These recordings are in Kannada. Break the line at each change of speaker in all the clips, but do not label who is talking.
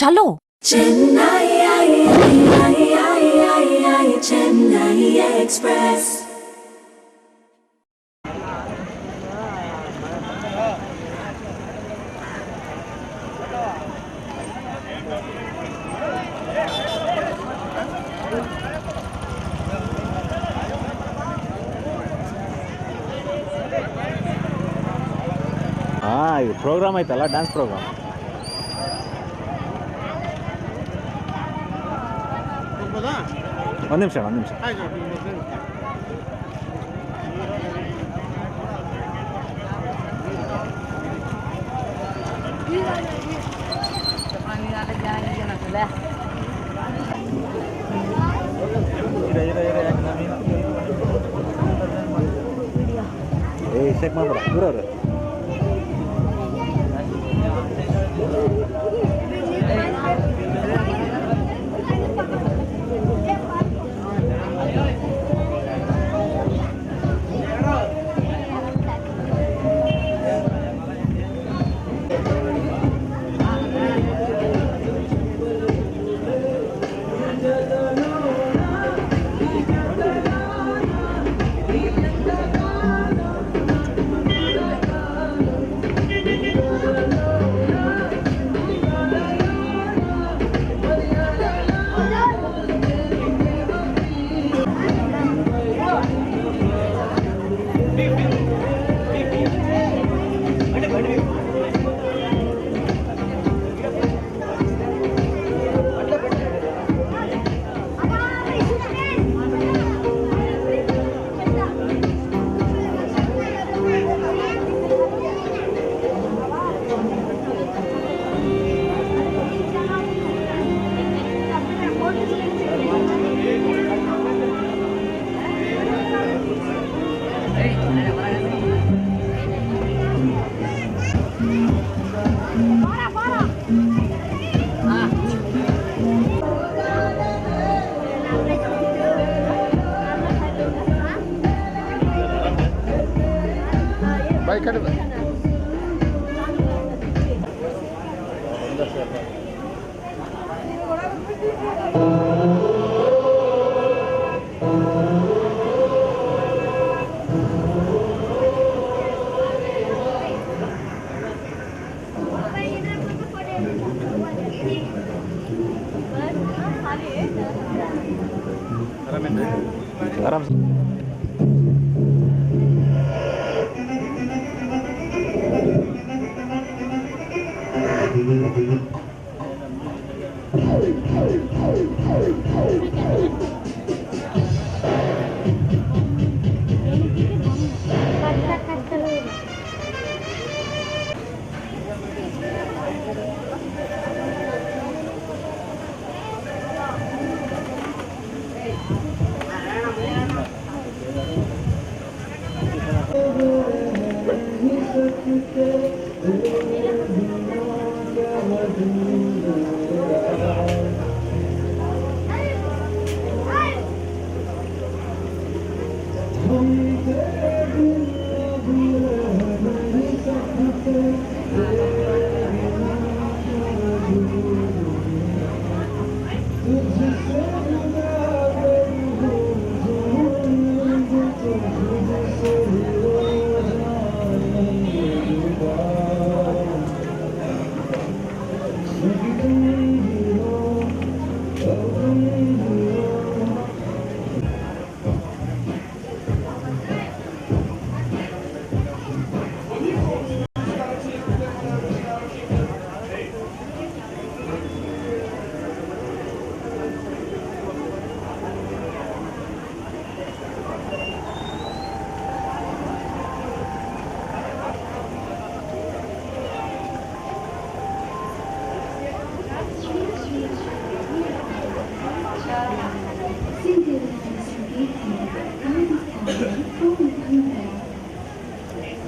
चलो
Chennai Express.
ಇದು ಪ್ರೋಗ್ರಾಮ್ ಐತಲ್ಲ, ಡ್ಯಾನ್ಸ್ ಪ್ರೋಗ್ರಾಮ್. ಒಂದು ನಿಮಿಷ ಚೆಕ್ ಮಾಡ್ಬೇಡ ಇರೋರು. ಆರಾಮ್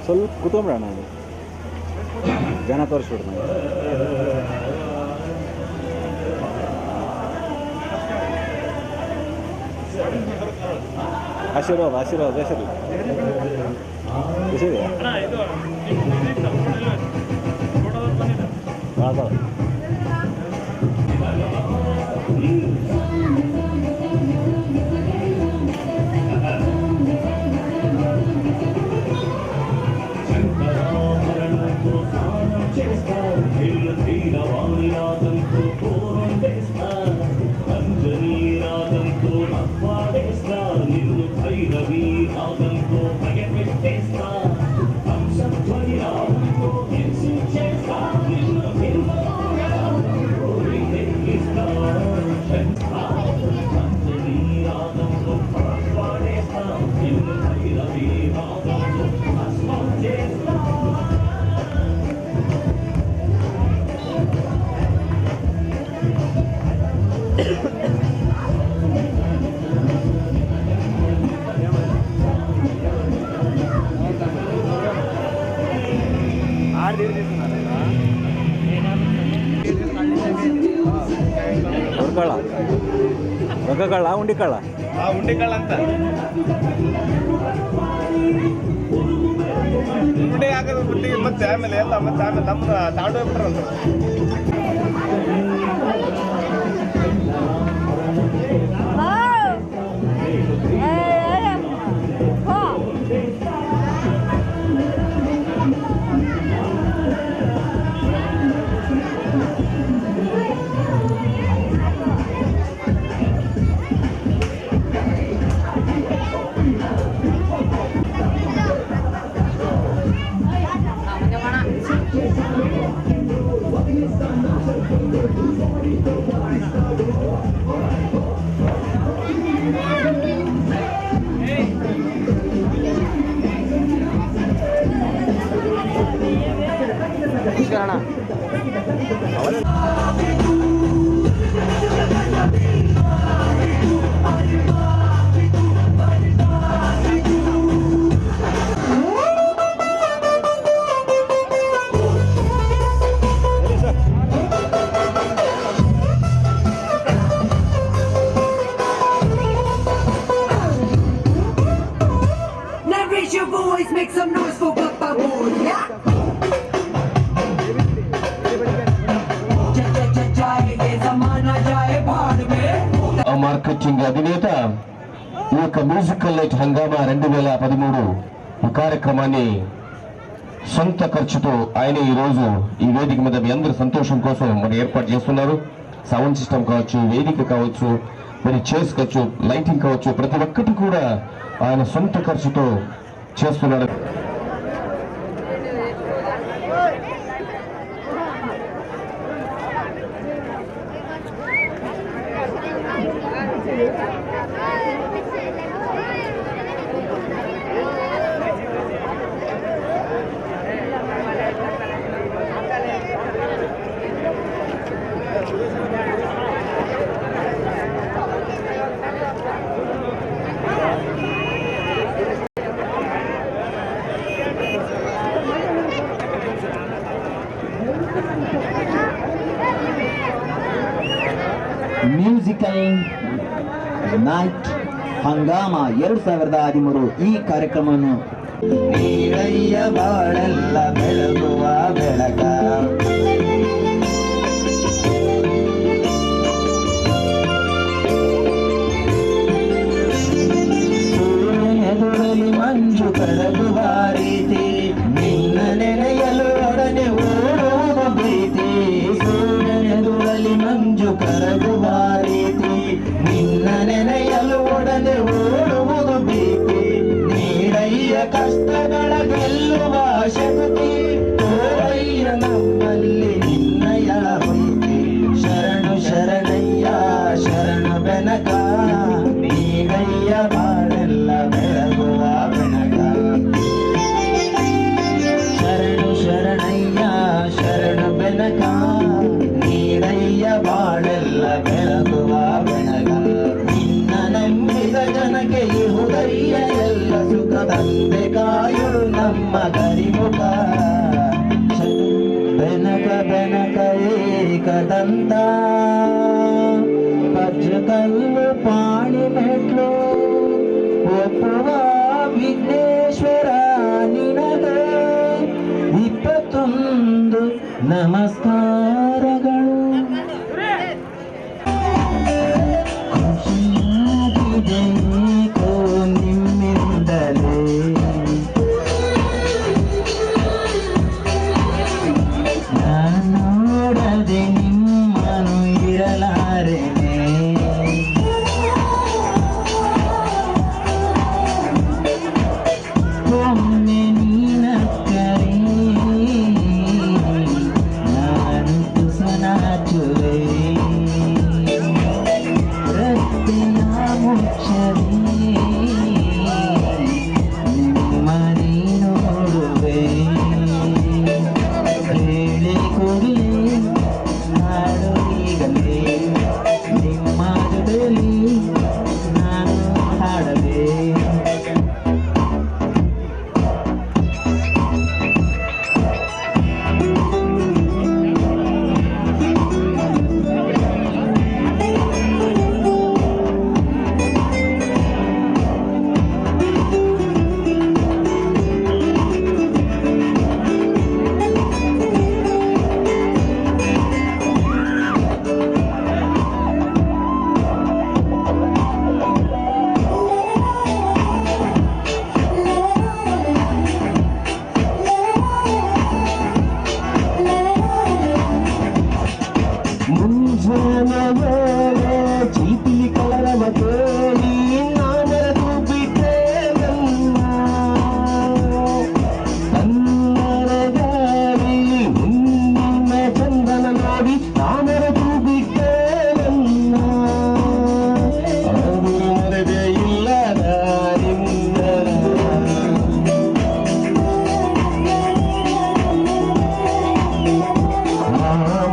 ಸ್ವಲ್ಪ ಕೂತ್ಕೊಂಬಿಡೋಣ, ಜನ ತೋರಿಸ್ಬಿಡ್ತಾನೆ. ಆಶೀರ್ವಾದ ಆಶೀರ್ವಾದ ಹೆಸರು ಹೆಸರಿದೆಯಾ? ಹಾಂ ಹೊರಕಳ್ಳ ರೊಕ್ಕಕಳ್ಳ ಉಂಡಿ ಕಳ್ಳ
ಉಂಡಿ ಕಳ್ಳ ಅಂತ ಉಂಡೆ ಹಾಕೋದು ಬುಟ್ಟಿಗೆ ಮತ್ತೆ ಆಮೇಲೆ ಎಲ್ಲ ಮತ್ತೆ ಆಮೇಲೆ ನಮ್ಮ ತಾಂಡೋಗ್ಬಿಟ್ರಂತ
Now raise your voice, make some noise for Papa Boy. Yeah. जाए जमाना जाए भाड़ में
మార్కెటింగ్ అధినేత ఈ యొక్క మ్యూజికల్ నైట్ హంగామా 2013 ఈ కార్యక్రమాన్ని సొంత ఖర్చుతో ఆయన ఈ రోజు ఈ వేదిక మీద మీ అందరి సంతోషం కోసం మరి ఏర్పాటు చేస్తున్నారు. సౌండ్ సిస్టమ్ కావచ్చు, వేదిక కావచ్చు, మరి చైర్స్ కావచ్చు, లైటింగ్ కావచ్చు, ప్రతి ఒక్కటి కూడా ఆయన సొంత ఖర్చుతో చేస్తున్నారు.
ಮ್ಯೂಸಿಕಲ್ ನೈಟ್ ಹಂಗಾಮ 2013 ಈ ಕಾರ್ಯಕ್ರಮವನ್ನು ನೀರಯ್ಯ ಬಾಳೆಲ್ಲ ಬೆಳಗುವ ಬೆಳಕ ಸೂರ್ಯನೆದುರಲ್ಲಿ ಮಂಜು ಕರಗುವ ರೀತಿ ನಿನ್ನ ನೆನೆಯಲು ಒಡನೆ ಓಡುವುದು ಪ್ರೀತಿ ಸೂರ್ಯನೆದುರಲ್ಲಿ ಮಂಜು ಕರಗುವ ರೀತಿ ನಿನ್ನ ನೆನೆಯಲು ಒಡನೆ ಓಡುವುದು ಭೀತಿ ನೀಡಯ್ಯ ಕಷ್ಟಗಳ ಗೆಲ್ಲುವ ಶಕ್ತಿ ತೋರಯ್ಯ ನಮ್ಮಲ್ಲಿ ನಿನ್ನಯ ಪ್ರೀತಿ ಶರಣು ಶರಣಯ್ಯ ಶರಣು ಬೆನಕ ನೀಡಯ್ಯ ಬಾಳೆಲ್ಲ ಬೆಳಗುವ ಬೆನಕ ಶರಣು ಶರಣಯ್ಯ ಶರಣು ಬೆನಕ ನೀಡಯ್ಯ ಬಾಳೆಲ್ಲ ಬೆಳಗುವ ಬೆನಕ ನಿನ್ನ ನಂಬಿದ ಜನಕ್ಕೆ ಇಹುದಯ್ಯ ಎಲ್ಲ ಸುಖ ತಂದೆ ಕಾಯುಳು ನಮ್ಮ ಗರಿಮುಖ ಬೆನಕ ಬೆನಕ ಏಕದಂತ ಪಜ್ರಕಲ್ಲು ಪಾಣಿ ಮೆಟ್ಲು ಒಪ್ಪುವ ವಿಘ್ನೇಶ್ವರ ನಿನಗೆ 21 ನಮಸ್ಕಾರಗಳು ಖುಷಿಯಾಗಿದೆ ಏಕೋ ನಿಮ್ಮಿಂದಲೇ ನಾನು ನೋಡದೆ ನಿಮ್ಮನು ಇರಲಾರೆನೆ ಒಮ್ಮೆ ನೀನಕ್ಕರೆ ನಾನು ತುಸನಾಚುವೆ ರಸ್ತೆಯ ಮುಚ್ಚದೆ ನಿಮ್ಮನೆ ನೋಡುವೆ ಹೇಳಿ ಕೊಡಿ ಹಾಡು ಈಗಲೇ ನಿಮ್ಮ
ಮುಂಜಾನೆ ವೇಳೆ ಚೀಪಿಲಿ ಕಲರವ ಕೇಳಿ ನಾನೆರೆದು ಬಿಟ್ಟೆ ಕನ್ನಡ ಗಾಳಿ ಹುಣ್ಣಿಮೆ ಚಂದನ ನೋಡಿ ನಾನೆರೆದು ಬಿಟ್ಟೆ ಅವರು ಮರೆದೇ ಇಲ್ಲ ನಿನ್ನ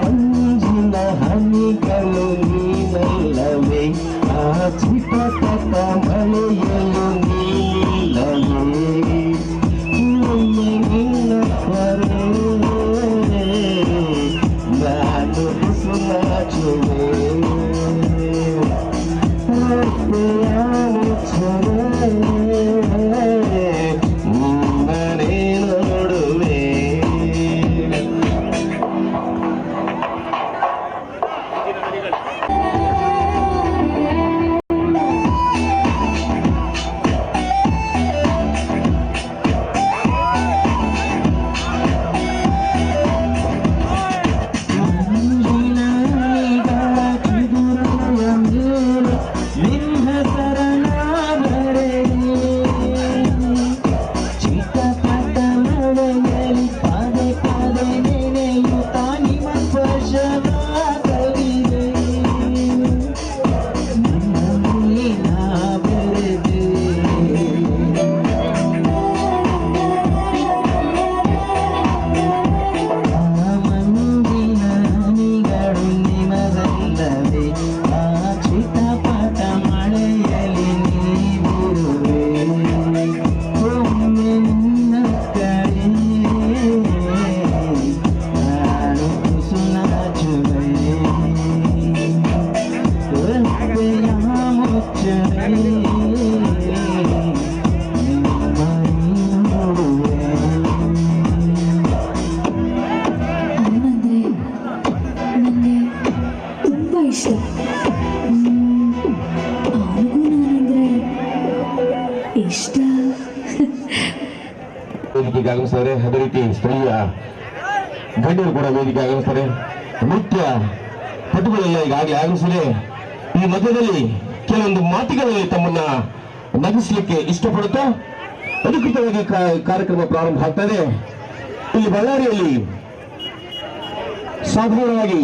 ಮಂಜಿನ ಹನಿಗಳು ನೀನಲ್ಲವೇ ಆ ಚಿಟಪಟ ಮಳೆಯಲು ನೀನಲ್ಲವೇ ಒಮ್ಮೆ ನಿನ್ನ ಕರೆ ನಾನು ಕುಸುಮಾಚುವೆ ರಸ್ತೆಯ ಮುಚ್ಚರೆ ನಿನ್ನನೆ ನೋಡುವೆ.
ಅವನಂದ್ರೆ ನನಗೆ ತುಂಬ ಇಷ್ಟ. ಅವನಿಗೂ ನಾನಂದ್ರೆ ಇಷ್ಟ.
ವೇದಿಕೆಗೆ ಆಗಮಿಸ್ತಾರೆ. ಅದೇ ರೀತಿ ಸ್ಥಳೀಯ ಗಣ್ಯರು ಕೂಡ ವೇದಿಕೆ ಆಗಮಿಸ್ತಾರೆ. ನೃತ್ಯ ಪಟುಗಳೆಲ್ಲ ಈಗಾಗಲೇ ಆಗಮಿಸಿದೆ. ಈ ಮಧ್ಯದಲ್ಲಿ ಕೆಲವೊಂದು ಮಾತುಗಳಲ್ಲಿ ತಮ್ಮನ್ನ ನಗಿಸಲಿಕ್ಕೆ ಇಷ್ಟಪಡುತ್ತಾ ಅಧಿಕೃತವಾಗಿ ಕಾರ್ಯಕ್ರಮ ಪ್ರಾರಂಭ ಆಗ್ತಾ ಇದೆ. ಇಲ್ಲಿ ಬಳ್ಳಾರಿಯಲ್ಲಿ ಸಾಧಾರಣವಾಗಿ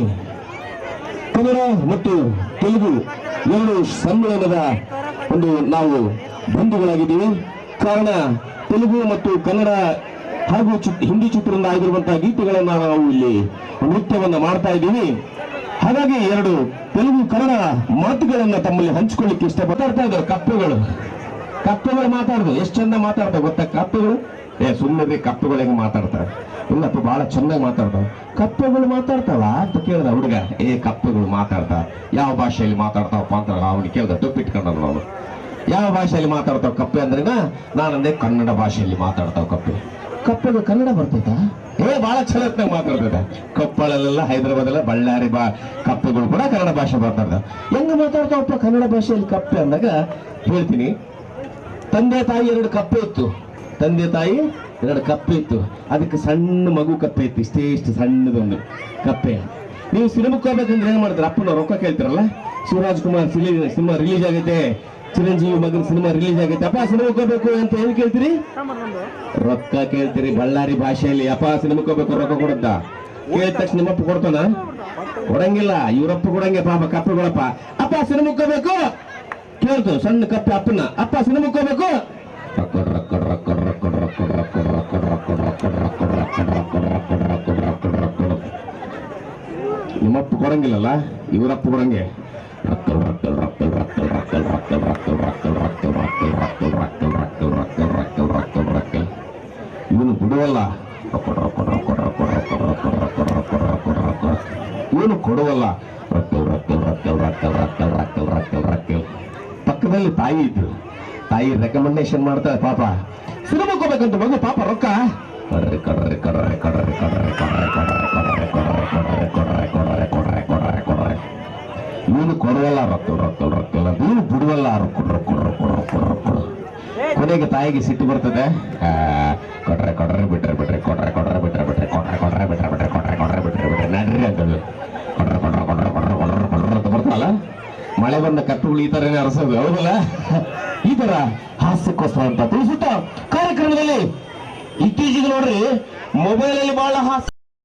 ಕನ್ನಡ ಮತ್ತು ತೆಲುಗು ಎರಡು ಸಮ್ಮೇಳನದ ಒಂದು ನಾವು ಬಂಧುಗಳಾಗಿದ್ದೀವಿ. ಕಾರಣ ತೆಲುಗು ಮತ್ತು ಕನ್ನಡ ಹಾಗೂ ಹಿಂದಿ ಚಿತ್ರದಿಂದ ಆಗಿರುವಂತಹ ಗೀತೆಗಳನ್ನ ನಾವು ಇಲ್ಲಿ ನೃತ್ಯವನ್ನ ಮಾಡ್ತಾ ಇದ್ದೀವಿ. ಹಾಗಾಗಿ ಎರಡು ತೆಲುಗು ಕನ್ನಡ ಮಾತುಗಳನ್ನ ತಮ್ಮಲ್ಲಿ ಹಂಚಿಕೊಳ್ಳಿಕ್ಕೆ ಮಾತಾಡ್ತಾ ಇದ್ದಾರೆ. ಕಪ್ಪೆಗಳು ಮಾತಾಡುದು ಎಷ್ಟು ಚಂದ ಮಾತಾಡ್ತಾವೆ ಗೊತ್ತಾ ಕಪ್ಪೆಗಳು? ಸುಮ್ಮನೆ ಕಪ್ಪೆಗಳು ಹೆಂಗ್ ಮಾತಾಡ್ತಾರೆ? ಇಲ್ಲಪ್ಪ ಬಹಳ ಚೆನ್ನಾಗಿ ಮಾತಾಡ್ತಾವ. ಕಪ್ಪೆಗಳು ಮಾತಾಡ್ತಾವ ಅಂತ ಕೇಳ್ದ ಹುಡುಗ. ಕಪ್ಪೆಗಳು ಮಾತಾಡ್ತಾವ, ಯಾವ ಭಾಷೆಯಲ್ಲಿ ಮಾತಾಡ್ತಾವಪ್ಪ ಅಂತ ಅವನಿಗೆ ಕೇಳ್ದ. ಟೊಪ್ಪಿಟ್ಕೊಂಡ ಅವನು. ಯಾವ ಭಾಷೆಯಲ್ಲಿ ಮಾತಾಡ್ತಾವ ಕಪ್ಪೆ ಅಂದ್ರೇನ? ನಾನಂದ್ರೆ ಕನ್ನಡ ಭಾಷೆಯಲ್ಲಿ ಮಾತಾಡ್ತಾವ ಕಪ್ಪೆ. ಕಪ್ಪೆಗೆ ಕನ್ನಡ ಬರ್ತೈತ? ಬಹಳ ಚಲತ್ನಾಗ ಮಾತಾಡ್ತೈತೆ. ಕೊಪ್ಪಳಲ್ಲೆಲ್ಲ, ಹೈದರಾಬಾದಲ್ಲ, ಬಳ್ಳಾರಿ ಕಪ್ಪೆಗಳು ಕೂಡ ಕನ್ನಡ ಭಾಷೆ ಮಾತಾಡ್ತಾವ. ಹೆಂಗ ಮಾತಾಡ್ತಾವಪ್ಪ ಕನ್ನಡ ಭಾಷೆಯಲ್ಲಿ ಕಪ್ಪೆ ಅಂದಾಗ ಹೇಳ್ತೀನಿ. ತಂದೆ ತಾಯಿ ಎರಡು ಕಪ್ಪೆ ಇತ್ತು. ಅದಕ್ಕೆ ಸಣ್ಣ ಮಗು ಕಪ್ಪೆ ಇತ್ತು. ಇಷ್ಟು ಸಣ್ಣದೊಂದು ಕಪ್ಪೆ. ನೀವು ಸಿನಿಮಾಕ್ಕೆ ಹೋಗ್ಬೇಕಂದ್ರೆ ಏನ್ ಮಾಡ್ತಾರೆ? ಅಪ್ಪನ ರೊಕ್ಕ ಕೇಳ್ತಾರಲ್ಲ. ಶಿವರಾಜ್ ಕುಮಾರ್ ಸಿನಿಮಾ ರಿಲೀಸ್ ಆಗೈತೆ, ಚಿರಂಜೀವಿ ಮಗನ ಸಿನಿಮಾ ರಿಲೀಸ್ ಆಗೈತೆ, ಅಪ್ಪ ಸಿನಿಮಾಕ್ಕೆ ಹೋಗ್ಬೇಕು ಅಂತ ಏನ್ ಕೇಳ್ತೀರಿ? ರೊಕ್ಕ ಕೇಳ್ತೀರಿ ಬಳ್ಳಾರಿ ಭಾಷೆಯಲ್ಲಿ. ಅಪ್ಪ ಸಿನಿಮಾಕ್ಕೆ ಹೋಗ್ಬೇಕು ರೊಕ್ಕ ಕೊಡುತ್ತ ಕೇಳಿದ ತಕ್ಷಣ ನಿಮ್ಮಪ್ಪ ಕೊಡ್ತಾನ? ಕೊಡಂಗಿಲ್ಲ. ಇವರಪ್ಪ ಕೊಡಂಗೆ ಪಾಪ ಕಪ್ಪೆಗಳಪ್ಪ. ಅಪ್ಪ ಸಿನಿಮಾಕ್ಕೆ ಹೋಗ್ಬೇಕು ಕೇಳ್ತು ಸಣ್ಣ ಕಪ್ಪೆ ಅಪ್ಪನ. ಅಪ್ಪ ಸಿನಿಮಾಕ್ಕೆ ಹೋಗ್ಬೇಕು. ನಿಮ್ಮಪ್ಪ ಕೊಡಂಗಿಲ್ಲಲ್ಲ, ಇವರಪ್ಪ ಕೊಡಂಗೆ. ಇವನು ಬಿಡುವಲ್ಲ, ಇವನು ಕೊಡುವಲ್ಲ. ಪಕ್ಕದಲ್ಲಿ ತಾಯಿ ಇದ್ರು. ತಾಯಿ ರೆಕಮೆಂಡೇಶನ್ ಮಾಡ್ತಾರೆ. ಪಾಪ ಸಿನಿಮಾಕ್ಕೆ ಹೋಗ್ಬೇಕಂತ ಮಗು ಪಾಪ ರೊಕ್ಕ ಇವನು ಕೊಡುವಲ್ಲ, ರೊಕ್ಕ ಇವನು ಬಿಡುವಲ್ಲ. ಕೊನೆಗೆ ತಾಯಿಗೆ ಸಿಟ್ಟು ಬರ್ತದೆ. ಬಿಟ್ರೆ ನಡ್ರಿ ಅಂತದ್ದು. ಅಲ್ಲ, ಮಳೆ ಬಂದ ಕಟ್ಟುಗಳು ಈ ತರನೇ ಅರಸೋದು, ಹೌದಲ್ಲ? ಈ ತರ ಹಾಸ್ಯಕ್ಕೋಸ್ಕರ ಅಂತ ತಿಳಿಸುತ್ತಾ ಕಾರ್ಯಕ್ರಮದಲ್ಲಿ ಇತ್ತೀಚೆಗೆ ನೋಡ್ರಿ ಮೊಬೈಲ್ ಅಲ್ಲಿ ಬಹಳ ಹಾಸ್ಯ